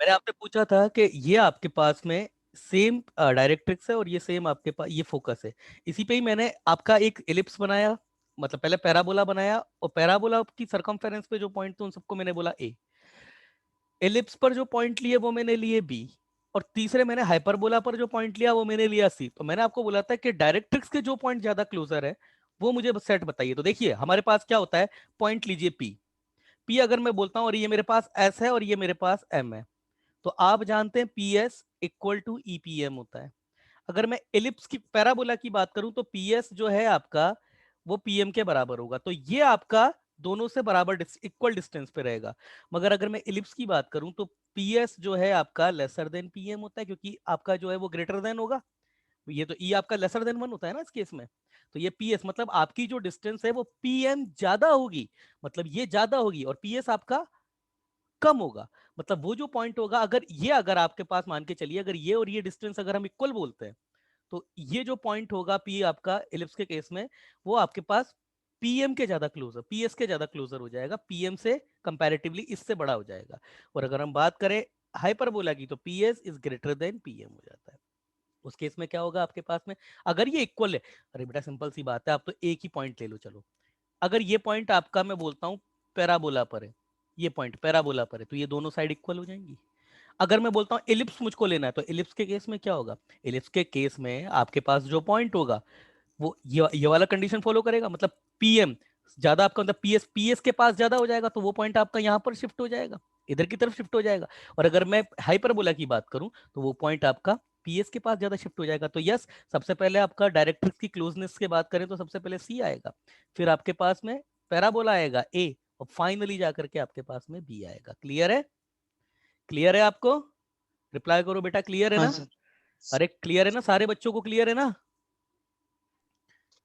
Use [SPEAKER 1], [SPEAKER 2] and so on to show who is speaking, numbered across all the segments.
[SPEAKER 1] मैंने आपसे पूछा था कि ये आपके पास में सेम डायरेक्ट्रिक्स है और ये सेम आपके पास ये फोकस है। इसी पे ही मैंने आपका एक एलिप्स बनाया, मतलब पहले पैराबोला बनाया, और पैराबोला की सरकमफेरेंस पे जो पॉइंट थे उन सबको मैंने बोला ए। एलिप्स पर जो पॉइंट लिए वो मैंने लिए बी, और तीसरे मैंने हाइपरबोला पर जो पॉइंट लिया वो मैंने लिया सी। तो मैंने आपको बोला था कि डायरेक्ट्रिक्स के जो पॉइंट ज्यादा क्लोजर है वो मुझे सेट बताइए। तो देखिए हमारे पास क्या होता है, पॉइंट लीजिए पी। पी अगर मैं बोलता हूँ और ये मेरे पास एस है और ये मेरे पास एम है, तो आप जानते हैं P S equal to EPM होता है। अगर मैं एलिप्स की पैराबोला की बात करूं तो पी एस जो है आपका वो पीएम के बराबर होगा, तो ये आपका दोनों से बराबर इक्वल डिस्टेंस पे रहेगा। मगर अगर मैं एलिप्स की बात करूं तो पी एस जो है आपका लेसर देन पीएम होता है, क्योंकि आपका जो है वो ग्रेटर देन होगा। ये तो ई आपका लेसर देन वन होता है ना इस केस में। तो ये पी एस मतलब आपकी जो डिस्टेंस है वो पीएम ज्यादा होगी, मतलब ये ज्यादा होगी, और पी एस आपका कम होगा। मतलब वो जो पॉइंट होगा, अगर आपके पास मान के चलिए अगर ये और ये डिस्टेंस अगर हम इक्वल बोलते हैं, तो ये जो पॉइंट होगा पी आपका इलिप्स के केस में, वो आपके पास पीएम के ज्यादा क्लोजर, पीएस के ज्यादा क्लोजर हो जाएगा, पीएम से कंपैरेटिवली इससे बड़ा हो जाएगा। और अगर हम बात करें हाइपरबोला की तो PS is greater than PM हो जाता है। उस केस में क्या होगा आपके पास में, अगर ये इक्वल है, अरे बेटा सिंपल सी बात है, आप तो एक ही पॉइंट ले लो चलो। अगर ये पॉइंट आपका मैं बोलता हूं पैराबोला पर है, ये पॉइंट पैराबोला पर है, तो ये दोनों साइड इक्वल हो जाएंगी। अगर मैं बोलता हूँ एलिप्स मुझको लेना है, तो एलिप्स के केस में क्या होगा, एलिप्स के केस में आपके पास जो पॉइंट होगा वो ये वाला कंडीशन फॉलो करेगा, मतलब पीएम ज्यादा आपका, मतलब पीएस पीएस के पास ज्यादा हो जाएगा, तो वो पॉइंट आपका यहाँ पर शिफ्ट हो जाएगा, इधर की तरफ शिफ्ट हो जाएगा। और अगर मैं हाइपरबोला की बात करूं तो वो पॉइंट आपका पीएस के पास ज्यादा शिफ्ट हो जाएगा। तो यस, सबसे पहले आपका डायरेक्ट्रिक्स की क्लोजनेस की बात करें तो सबसे पहले सी आएगा, फिर आपके पास में पैराबोला आएगा ए, और फाइनली जाकर के आपके पास में बी आएगा। क्लियर है? क्लियर है आपको? रिप्लाई करो बेटा, क्लियर है
[SPEAKER 2] हाँ
[SPEAKER 1] ना?
[SPEAKER 2] सर।
[SPEAKER 1] अरे क्लियर है ना, सारे बच्चों को क्लियर है ना?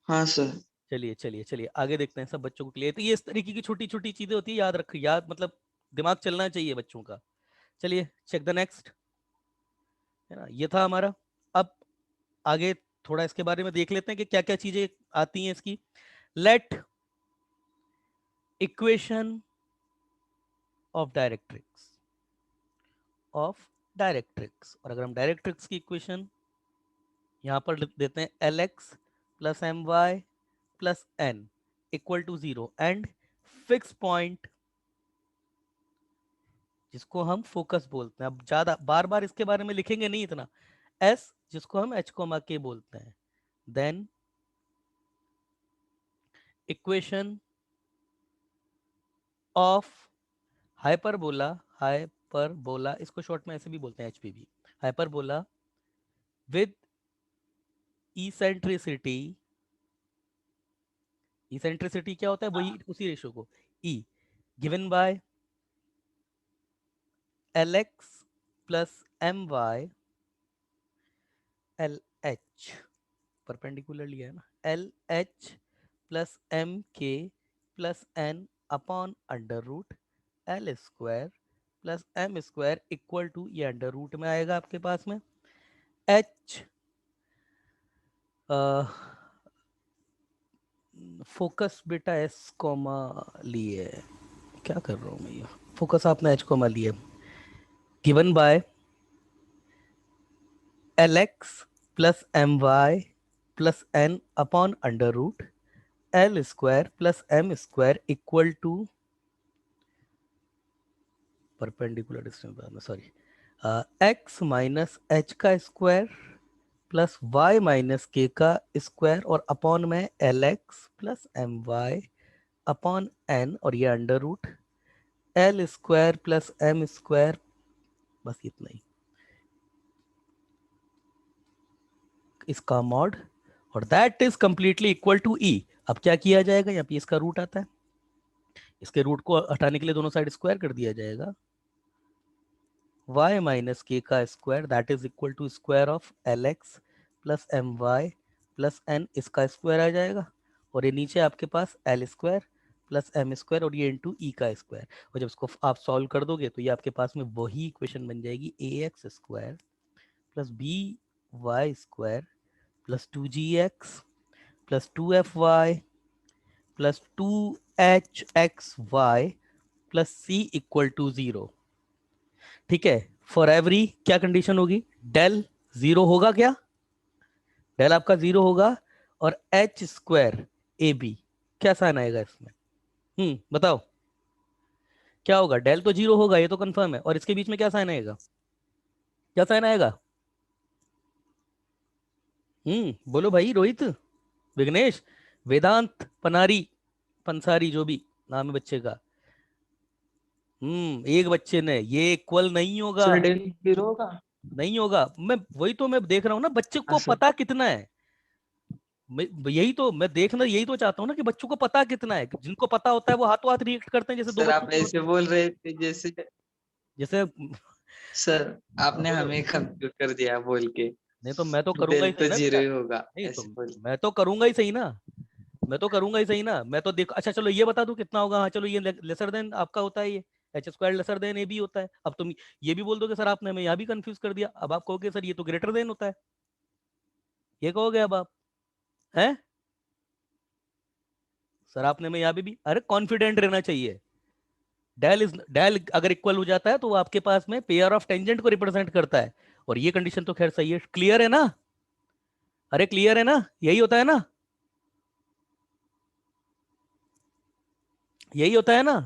[SPEAKER 2] हाँ सर।
[SPEAKER 1] चलिए चलिए चलिए आगे देखते हैं, सब बच्चों को क्लियर। तो ये इस तरीके की छोटी छोटी चीजें होती है, याद रख, याद मतलब दिमाग चलना चाहिए बच्चों का। चलिए चेक द नेक्स्ट, है ना, ये था हमारा। अब आगे थोड़ा इसके बारे में देख लेते हैं कि क्या क्या चीजें आती हैं इसकी। Let equation of directrix, of directrix, और अगर हम डायरेक्ट्रिक्स की इक्वेशन यहाँ पर लिख देते हैं, L X plus M Y plus N equal to zero and fix point, जिसको हम फोकस बोलते हैं। अब ज्यादा बार बार इसके बारे में लिखेंगे नहीं इतना, एस जिसको हम एच कोमा के बोलते हैं, then equation of hyperbola, hyperbola इसको शॉर्ट में ऐसे भी बोलते हैं HPB, hyperbola with eccentricity, eccentricity क्या होता है, वही उसी रेशो को, E given by L X plus M Y L H, perpendicular लिया है ना, L H plus M K plus N upon under root L square plus M square equal to, ये अंडर रूट में आएगा आपके पास में, एच फोकस बेटा एस कॉमा लिए, क्या कर रहा हूँ मैं, ये फोकस आपने एच कॉमा लिए, given by L X plus M Y plus N upon under root L square plus M square equal to, perpendicular distance sorry, X minus H का square plus Y minus K का square, और upon में L X plus M Y upon N, और ये under root L square plus M square, बस इतना ही, इसका मॉड, और that is completely equal to E. अब क्या किया जाएगा, यहाँ पे इसका रूट आता है, इसके रूट को हटाने के लिए दोनों साइड स्क्वायर कर दिया जाएगा, y माइनस के का square that is equal to square of L X plus M Y plus N, इसका स्क्वायर आ जाएगा, और ये नीचे आपके पास L square plus M square और ये इंटू ई का स्क्वायर, और जब इसको आप सॉल्व कर दोगे तो ये आपके पास में वही इक्वेशन बन जाएगी, A X square plus B Y square plus two G X plus two F Y plus two H X Y plus C equal to zero. ठीक है, फॉर एवरी क्या कंडीशन होगी, डेल जीरो होगा क्या, del आपका zero होगा, और H square A B, क्या साइन आएगा इसमें, बताओ क्या होगा, डेल तो जीरो होगा ये तो कंफर्म है, और इसके बीच में क्या साइन आएगा, क्या साइन आएगा, बोलो भाई, रोहित, विघ्नेश, वेदांत, पनारी, पंसारी, जो भी नाम है बच्चे का, एक बच्चे ने, ये इक्वल नहीं होगा,
[SPEAKER 2] सर डेल जीरो होगा।
[SPEAKER 1] नहीं होगा, मैं वही तो मैं देख रहा हूँ ना, बच्चे
[SPEAKER 2] हाँ
[SPEAKER 1] को
[SPEAKER 2] सर।
[SPEAKER 1] पता कितना है, यही तो मैं देखना, यही तो चाहता हूँ ना कि बच्चों को पता कितना है, जिनको पता होता है वो हाथों हाथ रिएक्ट करते हैं, जैसे दो
[SPEAKER 2] सर
[SPEAKER 1] बच्चों
[SPEAKER 2] आप
[SPEAKER 1] को
[SPEAKER 2] ऐसे बोल रहे थे जैसे,
[SPEAKER 1] जैसे
[SPEAKER 2] सर आपने
[SPEAKER 1] बोलो,
[SPEAKER 2] हमें कंफ्यूज कर दिया बोल के।
[SPEAKER 1] नहीं तो मैं तो करूंगा
[SPEAKER 2] डेल
[SPEAKER 1] ही सही
[SPEAKER 2] तो
[SPEAKER 1] ना
[SPEAKER 2] जीरो
[SPEAKER 1] बेटा,
[SPEAKER 2] ही होगा
[SPEAKER 1] नहीं तो
[SPEAKER 2] ऐसे बोल।
[SPEAKER 1] मैं तो करूंगा ही सही ना, मैं तो करूंगा ही सही ना, मैं तो देखो, अच्छा चलो ये बता दूं कितना होगा, हाँ चलो ये लेसर देन आपका होता है, ये H square lesser than A B होता है, अब तुम ये भी बोल दोगे सर आपने हमें यहाँ भी कंफ्यूज कर दिया, अब आप कहोगे सर ये तो ग्रेटर देन होता है, ये कहोगे अब आप, हैं सर आपने हमें यहाँ भी, अरे कॉन्फिडेंट रहना चाहिए, डेल अगर इक्वल हो जाता है तो वो आपके पास में पेयर ऑफ टेंजेंट को रिप्रेजेंट करता है, और ये कंडीशन तो खैर सही है, क्लियर है ना, अरे क्लियर है ना, यही होता है ना, यही होता है ना,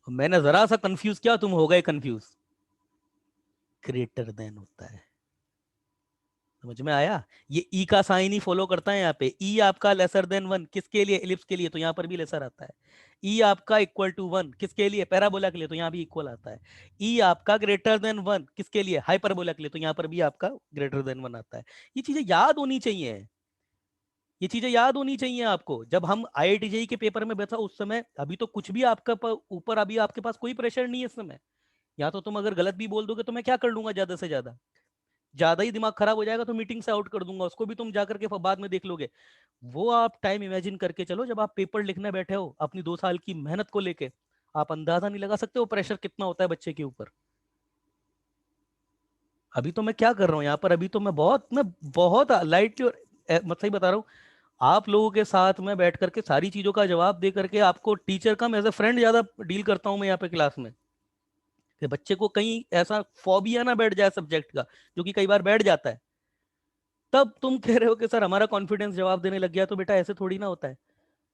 [SPEAKER 1] मैंने जरा सा कंफ्यूज किया तुम हो गए कंफ्यूज, ग्रेटर देन होता है, समझ में आया, ये ई का साइन ही फॉलो करता है यहाँ पे, ई आपका लेसर देन वन किसके लिए, एलिप्स के लिए, तो यहाँ पर भी लेसर आता है, ई आपका इक्वल टू वन किसके लिए, पैराबोला के लिए, तो यहाँ भी इक्वल आता है, ई आपका ग्रेटर देन वन किसके लिए, हाइपरबोला के लिए, तो यहाँ पर भी आपका ग्रेटर देन वन आता है, ये चीजें याद होनी चाहिए, ये चीजें याद होनी चाहिए आपको, जब हम आईआईटी जेई के पेपर में बैठा उस समय, अभी तो कुछ भी आपका ऊपर अभी आपके पास कोई प्रेशर नहीं है इस समय, या तो तुम अगर गलत भी बोल दोगे तो मैं क्या कर लूंगा, ज्यादा से ज्यादा ही दिमाग खराब हो जाएगा तो मीटिंग से आउट कर दूंगा, उसको भी तुम जाकर के बाद में देख लोगे, वो आप टाइम इमेजिन करके चलो, जब आप पेपर लिखने बैठे हो अपनी 2 साल की मेहनत को लेके, आप अंदाजा नहीं लगा सकते वो प्रेशर कितना होता है बच्चे के ऊपर, अभी तो मैं क्या कर रहा हूँ यहाँ पर, अभी तो मैं बहुत लाइटली और मतलब सही बता रहा हूँ, आप लोगों के साथ में बैठ करके सारी चीजों का जवाब दे करके आपको teacher cum as a friend ज्यादा डील करता हूँ मैं यहाँ पे क्लास में, कि बच्चे को कहीं ऐसा फोबिया ना बैठ जाए सब्जेक्ट का, जो कि कई बार बैठ जाता है, तब तुम कह रहे हो कि सर हमारा कॉन्फिडेंस जवाब देने लग गया, तो बेटा ऐसे थोड़ी ना होता है,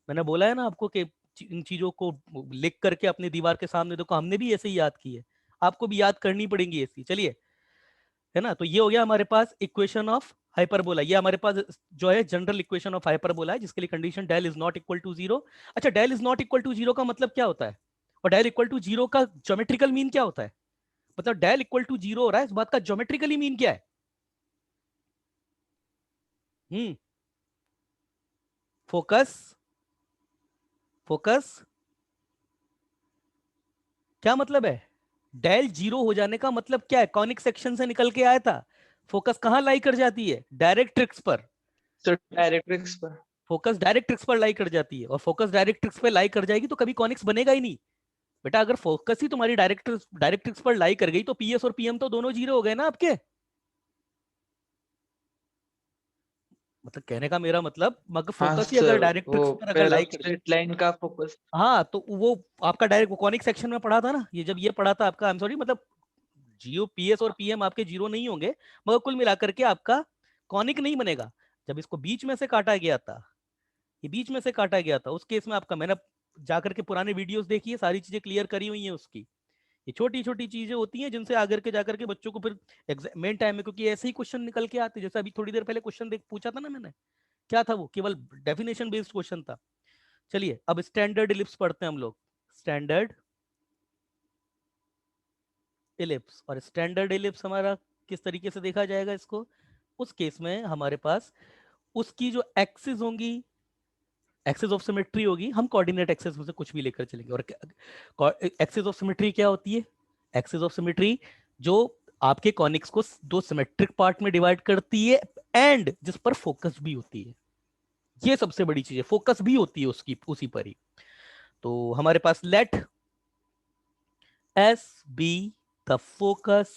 [SPEAKER 1] मैंने बोला है ना आपको कि इन चीजों को लिख करके अपनी दीवार के सामने देखो, हमने भी ऐसे ही याद की है, आपको भी याद करनी पड़ेगी ऐसी, चलिए, है ना, तो ये हो गया हमारे पास इक्वेशन ऑफ हाइपरबोला, ये हमारे पास जो है जनरल इक्वेशन ऑफ हाइपरबोला है, जिसके लिए condition del is not equal to zero, अच्छा del is not equal to zero का मतलब क्या होता है, और डेल इक्वल टू जीरो का ज्योमेट्रिकल मीन क्या होता है, मतलब डेल इक्वल टू जीरो हो रहा है, इस बात का ज्योमेट्रिकली मीन क्या है, हम्म फोकस, फोकस क्या मतलब है, डेल जीरो हो जाने का मतलब क्या है, कॉनिक सेक्शन से निकल के आया था, फोकस कहां लाई कर जाती है, डायरेक्ट्रिक्स पर,
[SPEAKER 2] सर डायरेक्ट्रिक्स पर।
[SPEAKER 1] फोकस डायरेक्ट्रिक्स पर लाई कर जाती है, और फोकस डायरेक्ट्रिक्स पर लाई कर जाएगी तो कभी कॉनिक्स बनेगा ही नहीं, बेटा अगर फोकस ही तुम्हारी डायरेक्ट्रिक्स पर लाई कर गई तो पीएस और पीएम तो दोनों जीरो हो गए ना आपके, मतलब कहने का मेरा मतलब, मगर
[SPEAKER 2] हाँ
[SPEAKER 1] फोकस ही अगर
[SPEAKER 2] सर, वो
[SPEAKER 1] डायरेक्ट्रिक्स पर अगर
[SPEAKER 2] पैर
[SPEAKER 1] लाई
[SPEAKER 2] ऑफ
[SPEAKER 1] कर,
[SPEAKER 2] स्ट्रेट लाइन का फोकस।
[SPEAKER 1] हाँ तो वो आपका डायरेक्ट कॉनिक सेक्शन में पढ़ा था ना, ये जब ये पढ़ा था आपका, आई एम सॉरी, मतलब जियो पीएस और पीएम आपके जीरो नहीं होंगे, मगर कुल मिलाकर के आपका कॉनिक नहीं बनेगा, जब इसको बीच में से काटा गया था, ये बीच में से काटा गया था, उस केस में आपका, मैंने जाकर के पुराने वीडियोस देखी है, सारी चीजें क्लियर करी हुई हैं उसकी, ये छोटी छोटी चीजें होती हैं जिनसे आकर के जाकर के बच्चों को फिर मेन टाइम में, क्योंकि ऐसे ही क्वेश्चन निकल के आते, जैसे अभी थोड़ी देर पहले क्वेश्चन देख पूछा था ना मैंने, क्या था वो, केवल डेफिनेशन बेस्ड क्वेश्चन था, चलिए अब स्टैंडर्ड इलिप्स पढ़ते हैं हम लोग, स्टैंडर्ड इलिप्स, और स्टैंडर्ड इलिप्स हमारा किस तरीके से देखा जाएगा इसको, उस केस में हमारे पास उसकी जो एक्सिस होंगी, एक्सिस ऑफ सिमेट्री होगी, हम कोऑर्डिनेट एक्सिस में से कुछ भी लेकर चलेंगे, और एक्सिस ऑफ सिमेट्री क्या होती है, एक्सिस ऑफ सिमेट्री जो आपके कॉनिक्स को दो सिमेट्रिक पार्ट में डिवाइड करती है, एंड जिस पर फोकस भी होती है, ये सबसे बड़ी चीज है, फोकस भी होती है उसकी उसी पर ही, तो हमारे पास let S be the focus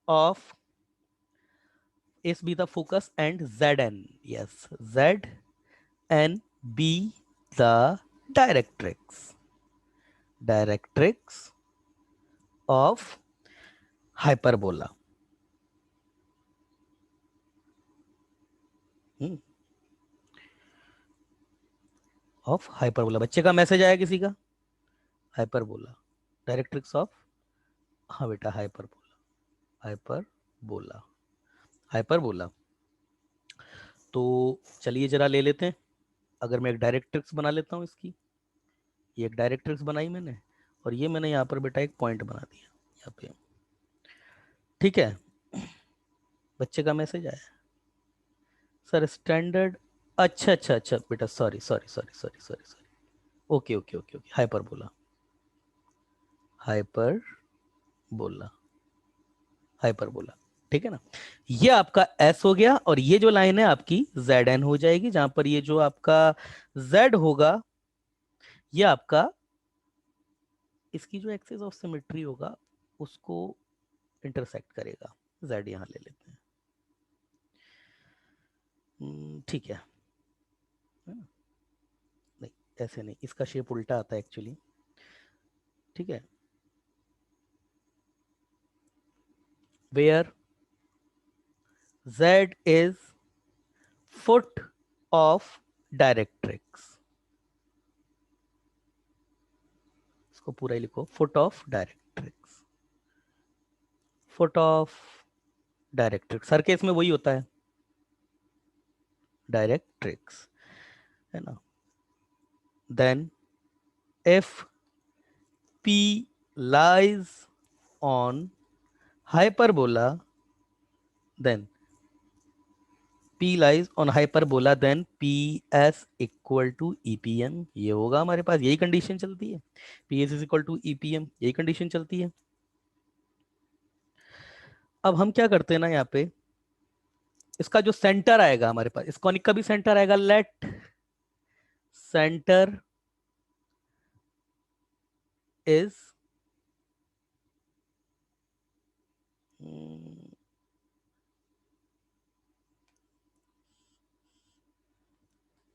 [SPEAKER 1] of, S be the focus and Zn. Yes, Zn be the directrix. Directrix of hyperbola. Of hyperbola, बच्चे का मैसेज आया किसी का? हाइपरबोला, डायरेक्ट्रिक्स ऑफ, हाँ बेटा हाइपरबोला, हाइपरबोला, हाइपरबोला। तो चलिए जरा ले लेते हैं, अगर मैं एक डायरेक्ट्रिक्स बना लेता हूँ इसकी, ये एक डायरेक्ट्रिक्स बनाई मैंने, और ये मैंने यहाँ पर बेटा एक पॉइंट बना दिया यहाँ पे, ठीक है। बच्चे का मैसेज आया सर स्टैंडर्ड, अच्छा अच्छा अच्छा बेटा, sorry sorry sorry sorry sorry sorry, okay okay okay okay, hyperbola, hyperbola, hyperbola, ठीक है ना। ये आपका एस हो गया, और ये जो लाइन है आपकी जेड एन हो जाएगी, जहां पर ये जो आपका जेड होगा, ये आपका इसकी जो एक्सिस ऑफ सिमेट्री होगा उसको इंटरसेक्ट करेगा। जेड यहां ले लेते हैं, ठीक है ना? नहीं ऐसे नहीं, इसका शेप उल्टा आता है एक्चुअली, ठीक है। Where Z is foot of directrix, इसको पूरा ही लिखो, foot of directrix, foot of directrix, हर केस में वही होता है, डायरेक्ट्रिक्स, है ना। Then if P lies on hyperbola, then P lies on hyperbola, then PS equal to EPM, ये होगा हमारे पास, यही कंडीशन चलती है, PS is equal to EPM, यही कंडीशन चलती है। अब हम क्या करते हैं ना, यहाँ पे इसका जो सेंटर आएगा हमारे पास, इस कॉनिक का भी सेंटर आएगा, लेट सेंटर इज,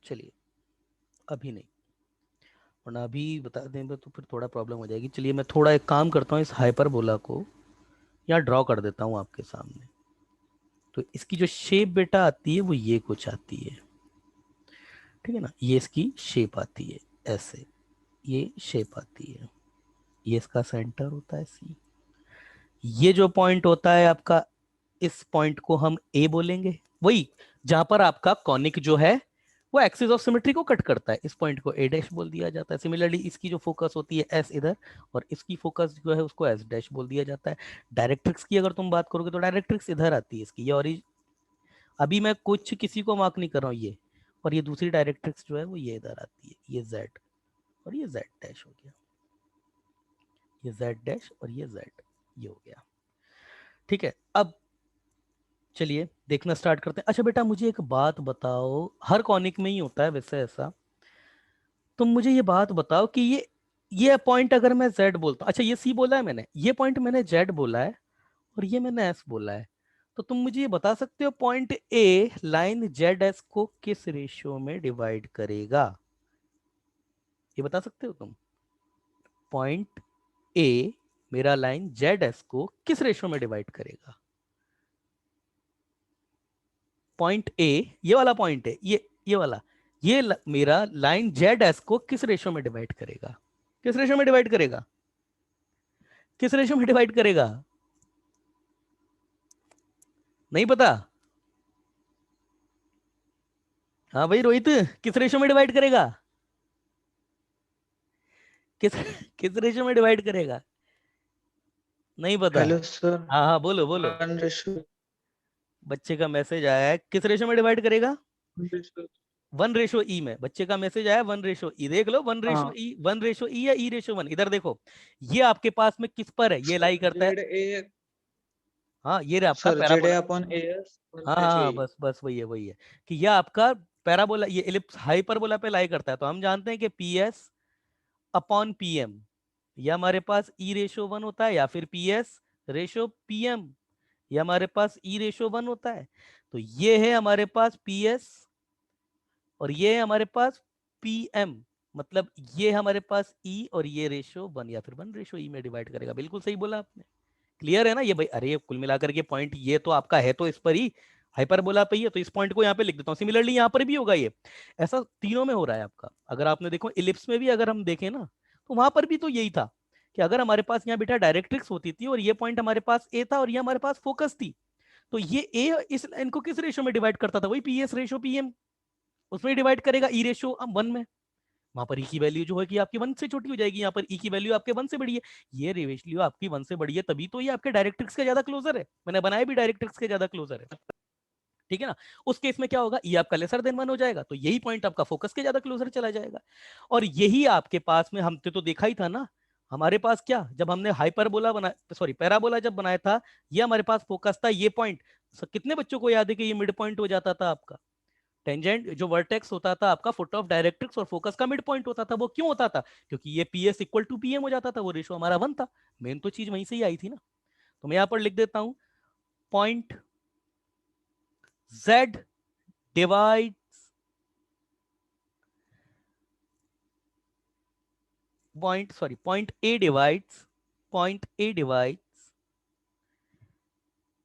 [SPEAKER 1] चलिए अभी नहीं, वरना अभी बता दें तो फिर थोड़ा प्रॉब्लम हो जाएगी। चलिए मैं थोड़ा एक काम करता हूँ, इस हाइपरबोला को यहाँ ड्रॉ कर देता हूँ आपके सामने। तो इसकी जो शेप बेटा आती है वो ये कुछ आती है, ठीक है ना, ये इसकी शेप आती है ऐसे, ये शेप आती है, ये इसका सेंटर होता है सी, ये जो पॉइंट होता है आपका, इस पॉइंट को हम ए बोलेंगे, वही जहां पर आपका कॉनिक जो है वो एक्सिस ऑफ सिमेट्री को कट करता है, इस पॉइंट को ए डैश बोल दिया जाता है। सिमिलरली इसकी जो फोकस होती है एस इधर, और इसकी फोकस जो है उसको एस डैश बोल दिया जाता है। डायरेक्ट्रिक्स की अगर तुम बात करोगे तो डायरेक्ट्रिक्स इधर आती है इसकी, ये और अभी मैं कुछ किसी को मार्क नहीं कर रहा हूँ ये, और ये दूसरी डायरेक्ट्रिक्स जो है वो ये इधर आती है, ये जेड, और ये जेड डैश हो गया, ये जेड डैश और ये जेड, ये हो गया, ठीक है। अब चलिए देखना स्टार्ट करते हैं। अच्छा बेटा मुझे एक बात बताओ, हर कॉनिक में ही होता है वैसे ऐसा, तुम मुझे ये बात बताओ कि ये पॉइंट अगर मैं z बोलता हूँ, अच्छा ये c बोला है मैंने, ये पॉइंट मैंने z बोला है, और ये मैंने s बोला है, तो तुम मुझे ये बता सकते हो point a line Z S को किस रेशियो में डिवाइड करेगा? ये बता सकते हो तुम? पॉइंट a मेरा लाइन जेड एस को किस रेशियो में डिवाइड करेगा? पॉइंट ए, ये वाला पॉइंट है, ये वाला, मेरा लाइन जेड एस को किस रेशियो में डिवाइड करेगा? किस रेशियो में डिवाइड करेगा? किस रेशियो में डिवाइड करेगा? नहीं पता? हाँ भाई रोहित, किस रेशियो में डिवाइड करेगा? किस किस रेशियो में डिवाइड करेगा? नहीं पता?
[SPEAKER 2] हेलो सर,
[SPEAKER 1] हाँ हाँ बोलो बोलो,
[SPEAKER 2] 1:1।
[SPEAKER 1] बच्चे का मैसेज आया है, किस रेशियो में डिवाइड करेगा? 1:E में, बच्चे का मैसेज आया 1:E, देख लो 1:E,
[SPEAKER 2] हाँ
[SPEAKER 1] 1:E या E:1, इधर देखो, ये आपके पास में किस पर है, ये
[SPEAKER 2] सर,
[SPEAKER 1] लाई करता है,
[SPEAKER 2] जेड ए,
[SPEAKER 1] हाँ ये रहा आपका
[SPEAKER 2] sir Z A
[SPEAKER 1] parabola,
[SPEAKER 2] upon A S
[SPEAKER 1] हाँ हाँ हाँ, बस बस वही है कि यह आपका पैराबोला, ये एलिप्स हाइपरबोला पे लाई करता है, तो हम जानते हैं कि P S upon P M, ये हमारे पास E:1 होता है, या फिर P S ratio P M, ये हमारे पास E:1 होता है। तो ये है हमारे पास पी एस, और ये है हमारे पास पी एम, मतलब ये हमारे पास ई और ये रेशो 1 या फिर 1:E में डिवाइड करेगा। बिल्कुल सही बोला आपने। क्लियर है ना ये भाई? अरे कुल मिलाकर के पॉइंट ये तो आपका है तो इस पर ही, हाइपरबोला पे ही है, तो इस पॉइंट को यहाँ पे लिख देता हूँ। सिमिलरली यहाँ पर भी होगा ये, ऐसा तीनों में हो रहा है आपका। अगर आपने देखो इलिप्स में भी अगर हम देखें ना, तो वहां पर भी तो यही था कि अगर हमारे पास यहाँ बेटा डायरेक्ट्रिक्स होती थी और ये पॉइंट हमारे पास ए था और ये हमारे पास फोकस थी, तो ये ए इस लाइन को किस रेशो में डिवाइड करता था? वही पीएस रेशो पीएम, उसमें डिवाइड करेगा ई रेशो 1 में। वहां पर ई की वैल्यू जो है कि आपकी 1 से छोटी हो जाएगी, यहाँ पर ई की वैल्यू आपके 1 से बड़ी है। ये रेशियो आपकी 1 से बड़ी है, तभी तो ये आपके डायरेक्ट्रिक्स के ज्यादा क्लोजर है। मैंने बनाया भी डायरेक्ट्रिक्स के ज्यादा क्लोजर है, ठीक है ना? उस केस में क्या होगा, ये आपका लेसर देन 1 हो जाएगा, तो यही पॉइंट आपका फोकस के ज्यादा क्लोजर चला जाएगा। और यही आपके पास में हमने तो देखा ही था ना, हमारे पास क्या, जब हमने हाइपरबोला बना, सॉरी पैराबोला जब बनाया था, ये हमारे पास फोकस था, ये पॉइंट। कितने बच्चों को याद है कि ये मिड पॉइंट हो जाता था आपका? टेंजेंट जो वर्टेक्स होता था आपका फुट ऑफ डायरेक्ट्रिक्स और फोकस का मिड पॉइंट होता था। वो क्यों होता था? क्योंकि ये पीएस इक्वल टू पीएम हो जाता था, वो रेशो हमारा 1 था। मेन तो चीज वहीं से ही आई थी ना। तो मैं यहां पर लिख देता हूं, point Z divide point A divides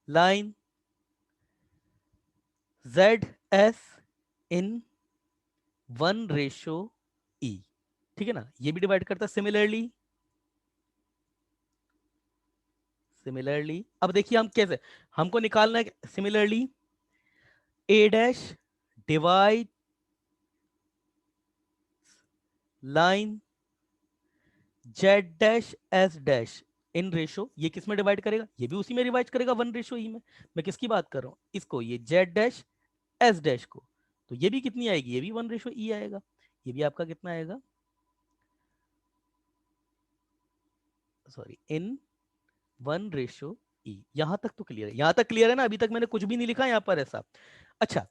[SPEAKER 1] line ZS in 1:E, ठीक है ना? ये भी डिवाइड करता है सिमिलरली। अब देखिए हम कैसे, हमको निकालना है similarly A dash divide line Z dash S dash in ratio, ये किस में डिवाइड करेगा? ये भी उसी में डिवाइड करेगा 1:E में। मैं किसकी बात कर रहा हूं? इसको, ये जेड डैश एस डैश को। तो ये भी कितनी आएगी? ये भी 1:E आएगा। ये भी आपका कितना आएगा, सॉरी, इन 1:E। यहां तक तो क्लियर है, यहां तक क्लियर है ना? अभी तक मैंने कुछ भी नहीं लिखा यहां पर ऐसा। अच्छा,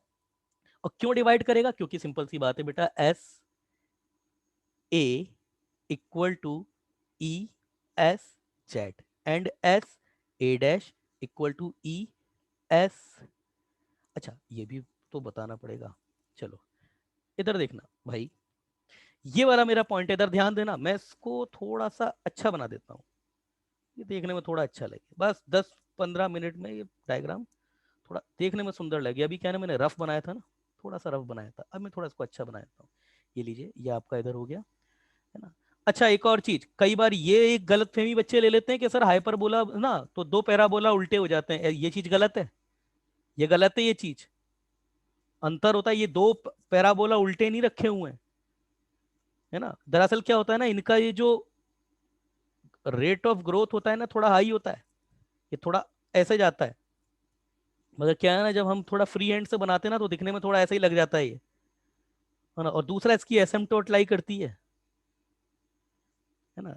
[SPEAKER 1] और क्यों डिवाइड करेगा? क्योंकि सिंपल सी बात है बेटा, S A equal to E S Z and S A dash equal to E S. अच्छा, ये भी तो बताना पड़ेगा। चलो इधर देखना भाई, ये वाला मेरा पॉइंट, इधर ध्यान देना। मैं इसको थोड़ा सा अच्छा बना देता हूँ, ये देखने में थोड़ा अच्छा लगे। बस 10-15 मिनट में ये डायग्राम थोड़ा देखने में सुंदर लगे। अभी क्या है ना, मैंने रफ बनाया था ना, थोड़ा सा रफ बनाया था, अब मैं थोड़ा इसको अच्छा बनाता हूँ। ये लीजिए, ये आपका इधर हो गया, है ना? अच्छा, एक और चीज, कई बार ये एक गलत फहमी बच्चे ले लेते हैं कि सर हाइपरबोला ना तो 2 पैराबोला उल्टे हो जाते हैं। ये चीज गलत है, ये गलत है। ये चीज अंतर होता है, ये 2 पैराबोला उल्टे नहीं रखे हुए हैं, है ना? दरअसल क्या होता है ना, इनका ये जो रेट ऑफ ग्रोथ होता है ना, थोड़ा हाई होता है, ये थोड़ा ऐसे जाता है। मगर क्या है ना, जब हम थोड़ा फ्री हैंड से बनाते हैं ना, तो दिखने में थोड़ा ऐसे ही लग जाता है ये, है ना? और दूसरा, इसकी एसिम्पटोट लाई करती है ना?